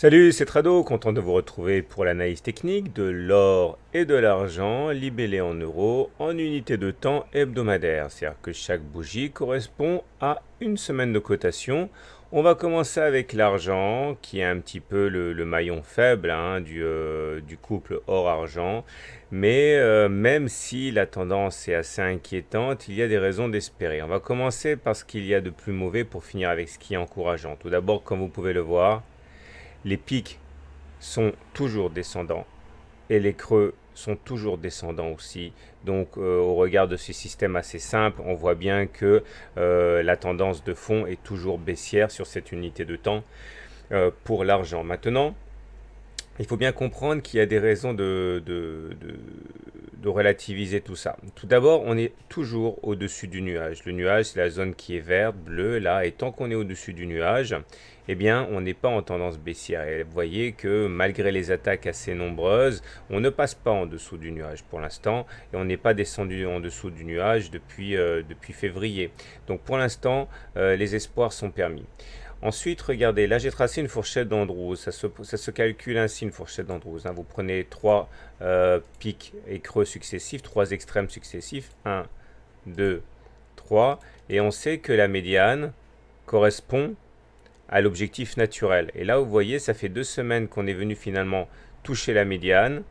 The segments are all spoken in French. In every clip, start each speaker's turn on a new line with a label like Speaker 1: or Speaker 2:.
Speaker 1: Salut, c'est Trado, content de vous retrouver pour l'analyse technique de l'or et de l'argent libellés en euros en unité de temps hebdomadaire. C'est-à-dire que chaque bougie correspond à une semaine de cotation. On va commencer avec l'argent, qui est un petit peu le maillon faible du couple or-argent. Mais même si la tendance est assez inquiétante, il y a des raisons d'espérer. On va commencer par ce qu'il y a de plus mauvais pour finir avec ce qui est encourageant. Tout d'abord, comme vous pouvez le voir, les pics sont toujours descendants et les creux sont toujours descendants aussi. Donc au regard de ce système assez simple, on voit bien que la tendance de fond est toujours baissière sur cette unité de temps pour l'argent. Maintenant, il faut bien comprendre qu'il y a des raisons de relativiser tout ça. Tout d'abord, on est toujours au-dessus du nuage. Le nuage, c'est la zone qui est verte, bleue, là, et tant qu'on est au-dessus du nuage, eh bien, on n'est pas en tendance baissière. Et vous voyez que malgré les attaques assez nombreuses, on ne passe pas en dessous du nuage pour l'instant, et on n'est pas descendu en dessous du nuage depuis février. Donc pour l'instant, les espoirs sont permis. Ensuite, regardez, là j'ai tracé une fourchette d'Andrews. Ça se calcule ainsi, une fourchette d'Andrews. Vous prenez trois pics et creux successifs, trois extrêmes successifs, 1, 2, 3. Et on sait que la médiane correspond à l'objectif naturel. Et là, vous voyez, ça fait 2 semaines qu'on est venu finalement toucher la médiane,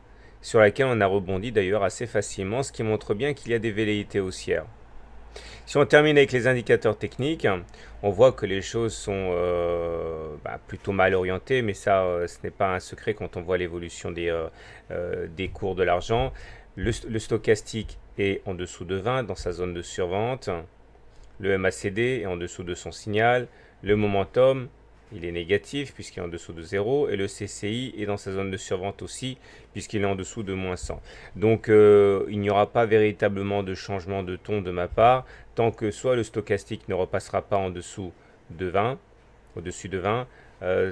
Speaker 1: sur laquelle on a rebondi d'ailleurs assez facilement, ce qui montre bien qu'il y a des velléités haussières. Si on termine avec les indicateurs techniques, on voit que les choses sont plutôt mal orientées, mais ça, ce n'est pas un secret quand on voit l'évolution des cours de l'argent. Le stochastique est en dessous de 20 dans sa zone de survente. Le MACD est en dessous de son signal. Le momentum, il est négatif puisqu'il est en dessous de 0. Et le CCI est dans sa zone de survente aussi puisqu'il est en dessous de moins 100. Donc il n'y aura pas véritablement de changement de ton de ma part tant que soit le stochastique ne repassera pas en dessous de 20, au-dessus de 20,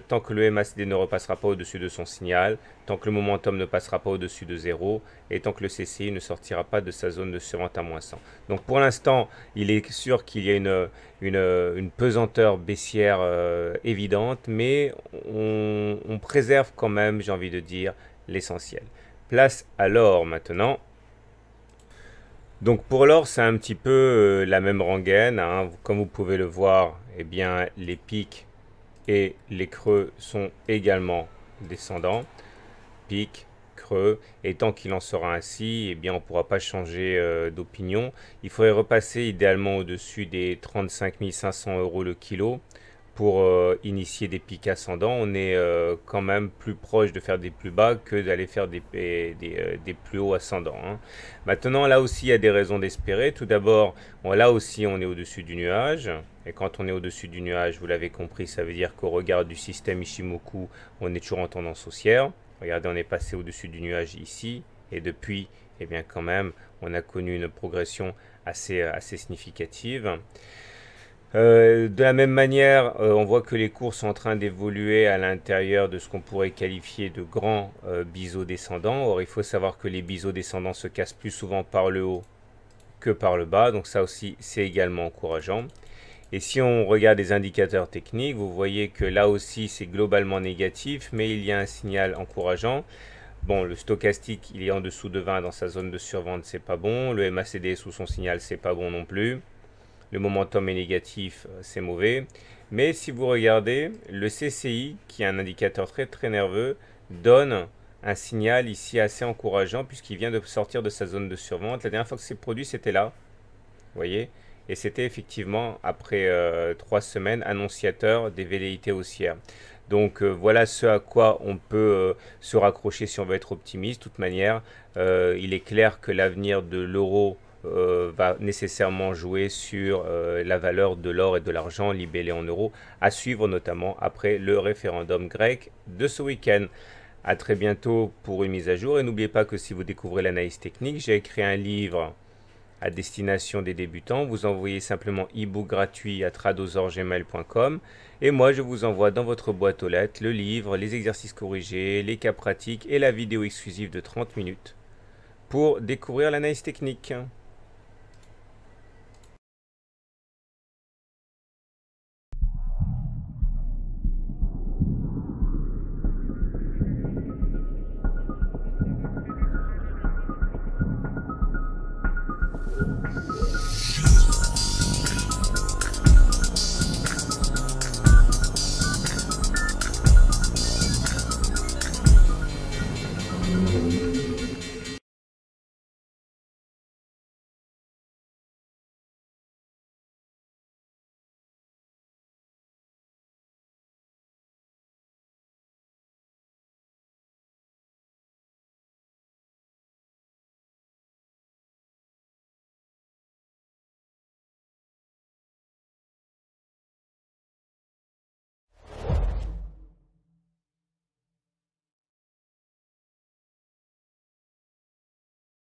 Speaker 1: tant que le MACD ne repassera pas au-dessus de son signal, tant que le momentum ne passera pas au-dessus de 0, et tant que le CCI ne sortira pas de sa zone de survente à moins 100. Donc pour l'instant, il est sûr qu'il y a une pesanteur baissière évidente, mais on préserve quand même, j'ai envie de dire, l'essentiel. Place à l'or maintenant. Donc pour l'or, c'est un petit peu la même rengaine, hein. Comme vous pouvez le voir, eh bien, les pics et les creux sont également descendants. Pic, creux, et tant qu'il en sera ainsi, eh bien, on ne pourra pas changer d'opinion. Il faudrait repasser idéalement au-dessus des 35 500 € le kilo pour initier des pics ascendants. On est quand même plus proche de faire des plus bas que d'aller faire des plus hauts ascendants, hein. Maintenant, là aussi, il y a des raisons d'espérer. Tout d'abord, là aussi, on est au-dessus du nuage. Et quand on est au-dessus du nuage, vous l'avez compris, ça veut dire qu'au regard du système Ishimoku, on est toujours en tendance haussière. Regardez, on est passé au-dessus du nuage ici. Et depuis, eh bien, quand même, on a connu une progression assez significative. De la même manière, on voit que les cours sont en train d'évoluer à l'intérieur de ce qu'on pourrait qualifier de grands biseaux descendants. Or, il faut savoir que les biseaux descendants se cassent plus souvent par le haut que par le bas. Donc ça aussi, c'est également encourageant. Et si on regarde les indicateurs techniques, vous voyez que là aussi, c'est globalement négatif, mais il y a un signal encourageant. Bon, le stochastique, il est en dessous de 20 dans sa zone de survente, c'est pas bon. Le MACD est sous son signal, c'est pas bon non plus. Le momentum est négatif, c'est mauvais. Mais si vous regardez, le CCI, qui est un indicateur très très nerveux, donne un signal ici assez encourageant puisqu'il vient de sortir de sa zone de survente. La dernière fois que c'est produit, c'était là. Vous voyez? Et c'était effectivement, après 3 semaines, annonciateur des velléités haussières. Donc voilà ce à quoi on peut se raccrocher si on veut être optimiste. De toute manière, il est clair que l'avenir de l'euro va nécessairement jouer sur la valeur de l'or et de l'argent libellés en euros, à suivre notamment après le référendum grec de ce week-end. A très bientôt pour une mise à jour, et n'oubliez pas que si vous découvrez l'analyse technique, j'ai écrit un livre à destination des débutants. Vous envoyez simplement e-book gratuit à tradozorgmail.com et moi je vous envoie dans votre boîte aux lettres le livre, les exercices corrigés, les cas pratiques et la vidéo exclusive de 30 minutes pour découvrir l'analyse technique.